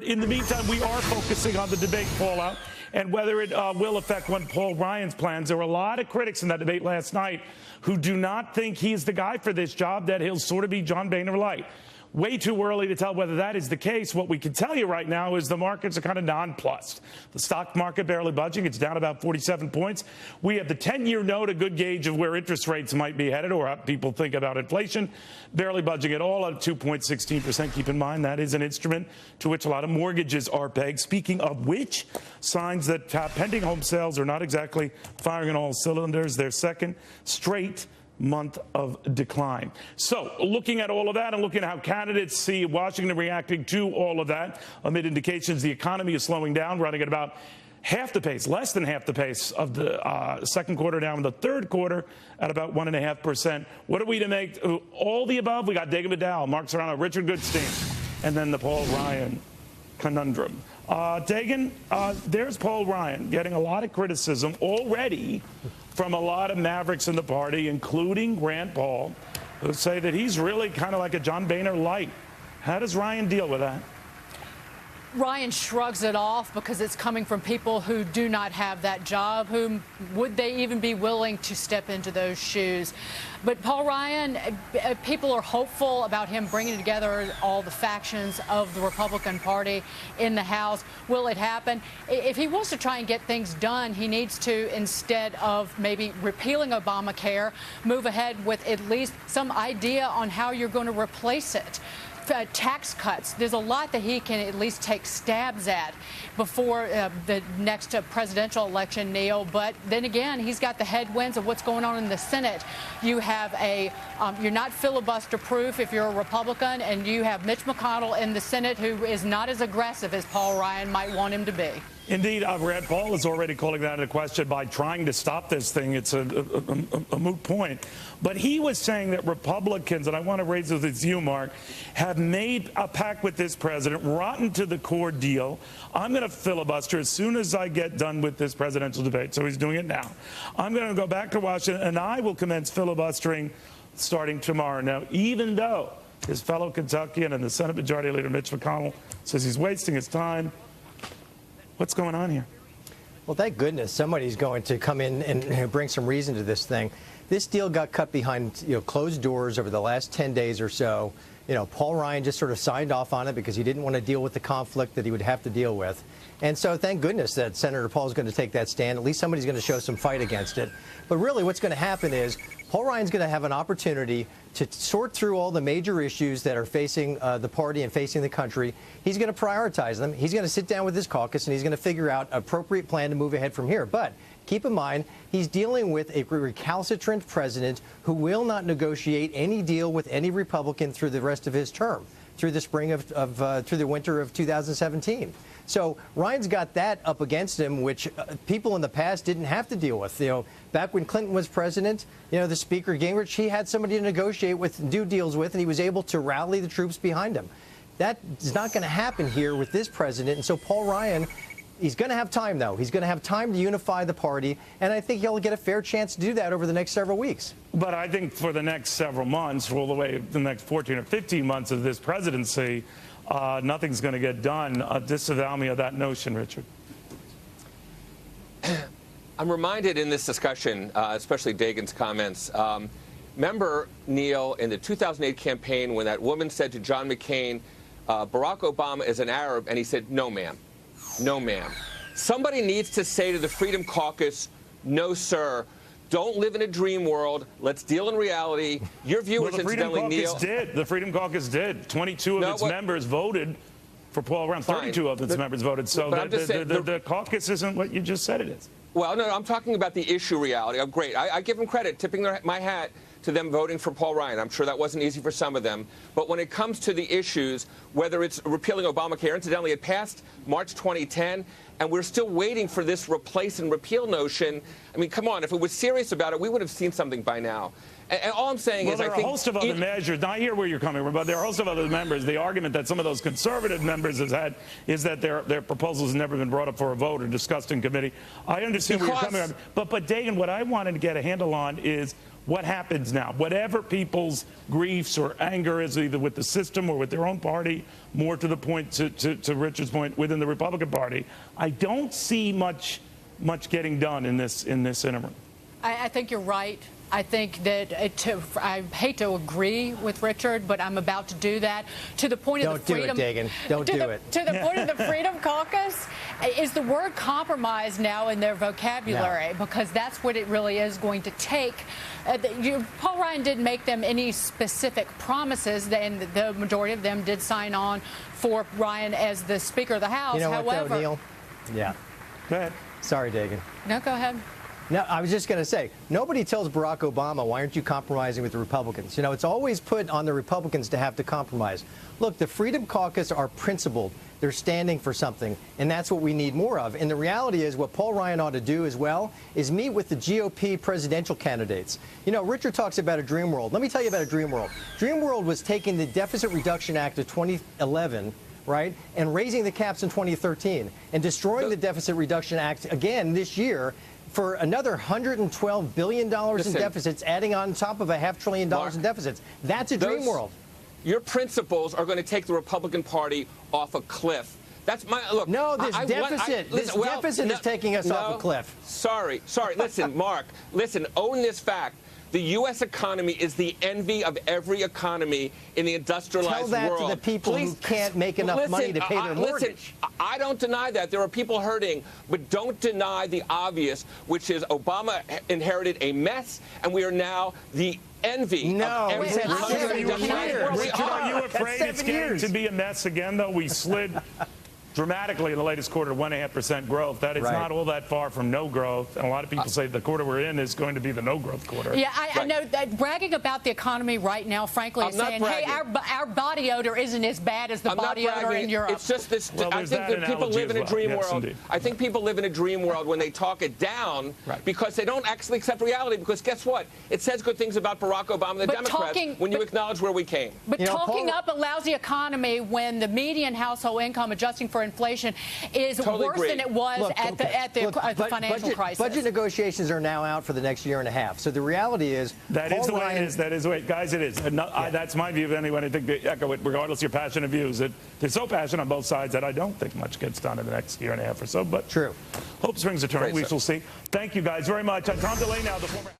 In the meantime, we are focusing on the debate fallout and whether it will affect one Paul Ryan's plans. There were a lot of critics in that debate last night who do not think he's the guy for this job, that he'll sort of be John Boehner light. Way too early to tell whether that is the case. What we can tell you right now is the markets are kind of nonplussed. The stock market barely budging. It's down about 47 points. We have the 10-year note, a good gauge of where interest rates might be headed or how people think about inflation, barely budging at all at 2.16%. Keep in mind that is an instrument to which a lot of mortgages are pegged. Speaking of which, signs that pending home sales are not exactly firing on all cylinders. Their second straight month of decline. So looking at all of that and looking at how candidates see Washington reacting to all of that, amid indications the economy is slowing down, running at about half the pace, less than half the pace of the second quarter, down in the third quarter at about 1.5%. What are we to make all the above? We got Dagan Vidal, Mark Serrano, Richard Goodstein, and then the Paul Ryan conundrum. Dagan, there's Paul Ryan getting a lot of criticism already from a lot of mavericks in the party, including Rand Paul, who say that he's really kind of like a John Boehner light. How does Ryan deal with that? Ryan shrugs it off because it's coming from people who do not have that job. Whom would they even be willing to step into those shoes? But Paul Ryan, people are hopeful about him bringing together all the factions of the Republican Party in the House. Will it happen? If he wants to try and get things done, he needs to, instead of maybe repealing Obamacare, move ahead with at least some idea on how you're going to replace it. Tax cuts. There's a lot that he can at least take stabs at before the next presidential election, Neil. But then again, he's got the headwinds of what's going on in the Senate. You have you're not filibuster proof if you're a Republican, and you have Mitch McConnell in the Senate who is not as aggressive as Paul Ryan might want him to be. Indeed, Rand Paul is already calling that into question by trying to stop this thing. It's a moot point. But he was saying that Republicans, and I want to raise this with you, Mark, have made a pact with this president, rotten to the core deal. I'm going to filibuster as soon as I get done with this presidential debate. So he's doing it now. I'm going to go back to Washington, and I will commence filibustering starting tomorrow. Now, even though his fellow Kentuckian and the Senate Majority Leader Mitch McConnell says he's wasting his time, what's going on here? Well, thank goodness somebody's going to come in and bring some reason to this thing. This deal got cut behind closed doors over the last 10 days or so. Paul Ryan just sort of signed off on it because he didn't want to deal with the conflict that he would have to deal with. And so thank goodness that Senator Paul is going to take that stand. At least somebody's going to show some fight against it. But really what's going to happen is Paul Ryan's going to have an opportunity to sort through all the major issues that are facing the party and facing the country. He's going to prioritize them. He's going to sit down with his caucus, and he's going to figure out an appropriate plan to move ahead from here. But keep in mind, he's dealing with a recalcitrant president who will not negotiate any deal with any Republican through the rest of his term, through the spring through the winter of 2017. So Ryan's got that up against him, which people in the past didn't have to deal with. Back when Clinton was president, the Speaker Gingrich, he had somebody to negotiate with, do deals with, and he was able to rally the troops behind him. That is not going to happen here with this president. And so Paul Ryan, he's going to have time, though. He's going to have time to unify the party, and I think he'll get a fair chance to do that over the next several weeks. But I think for the next several months, all the way the next 14 or 15 months of this presidency, nothing's going to get done. Disavow me of that notion, Richard. I'm reminded in this discussion, especially Dagan's comments, remember, Neil, in the 2008 campaign when that woman said to John McCain, Barack Obama is an Arab, and he said, no, ma'am. No, ma'am. Somebody needs to say to the Freedom Caucus, no, sir. Don't live in a dream world. Let's deal in reality. Your viewers, incidentally, Neil. The Freedom Caucus did. 22 of its members voted for Paul Ryan. 32 of its members voted. So the caucus isn't what you just said it is. Well, no, I'm talking about the issue reality. Oh, great. I give them credit, tipping my hat to them voting for Paul Ryan. I'm sure that wasn't easy for some of them. But when it comes to the issues, whether it's repealing Obamacare, incidentally, it passed March 2010, and we're still waiting for this replace and repeal notion. I mean, come on, if it was serious about it, we would have seen something by now. And all I'm saying is, there are a host of other measures. Now, I hear where you're coming from, but there are a host of other members. The argument that some of those conservative members have had is that their proposals have never been brought up for a vote or discussed in committee. I understand where you're coming from. But Dagan, what I wanted to get a handle on is what happens now? Whatever people's griefs or anger is, either with the system or with their own party, more to the point, to Richard's point, within the Republican Party, I don't see much getting done in this interim. I think you're right. I think that I hate to agree with Richard, but I'm about to do that. To the point of the Freedom. Don't do it, Dagan. Don't do it. To the point of the Freedom Caucus, is the word compromise now in their vocabulary? No. Because that's what it really is going to take. Paul Ryan didn't make them any specific promises, and the majority of them did sign on for Ryan as the Speaker of the House. You know However, what, though, Neil? Yeah. Go ahead. Sorry, Dagan. No, go ahead. No, I was just going to say, nobody tells Barack Obama, why aren't you compromising with the Republicans? You know, it's always put on the Republicans to have to compromise. Look, the Freedom Caucus are principled. They're standing for something, and that's what we need more of. And the reality is what Paul Ryan ought to do as well is meet with the GOP presidential candidates. You know, Richard talks about a dream world. Let me tell you about a dream world. Dream world was taking the Deficit Reduction Act of 2011, right, and raising the caps in 2013 and destroying the Deficit Reduction Act again this year for another $112 billion in deficits, adding on top of $500 billion in deficits. That's a dream world. Your principles are going to take the Republican Party off a cliff. That's my look. No, this deficit is taking us off a cliff. Sorry. Listen, Mark. Listen. Own this fact. The U.S. economy is the envy of every economy in the industrialized world. Tell that to the people who can't make enough money to pay their mortgage. Listen, I don't deny that. There are people hurting, but don't deny the obvious, which is Obama inherited a mess, and we are now the envy of every country. Richard, are you afraid it's getting to be a mess again, though? We slid dramatically in the latest quarter to 1.5% growth. That is not all that far from no growth. And a lot of people say the quarter we're in is going to be the no growth quarter. Yeah, I know that bragging about the economy right now, frankly, is saying, hey, our body odor isn't as bad as the body odor in Europe. It's just this. Well, I think that people live in a dream world. Indeed. I think people live in a dream world when they talk it down because they don't actually accept reality. Because guess what? It says good things about Barack Obama and the Democrats when you acknowledge where we came. But talking up a lousy economy when the median household income adjusting for inflation is worse than it was at the financial crisis. Budget negotiations are now out for the next year and a half. So the reality is that is the way it is. That is the way, guys. It is. That's my view. Of anyone, I think they echo it, regardless of your passionate views. That they're so passionate on both sides that I don't think much gets done in the next year and a half or so. But true. Hope springs eternal. We shall see. Thank you guys very much. Tom DeLay now, the former.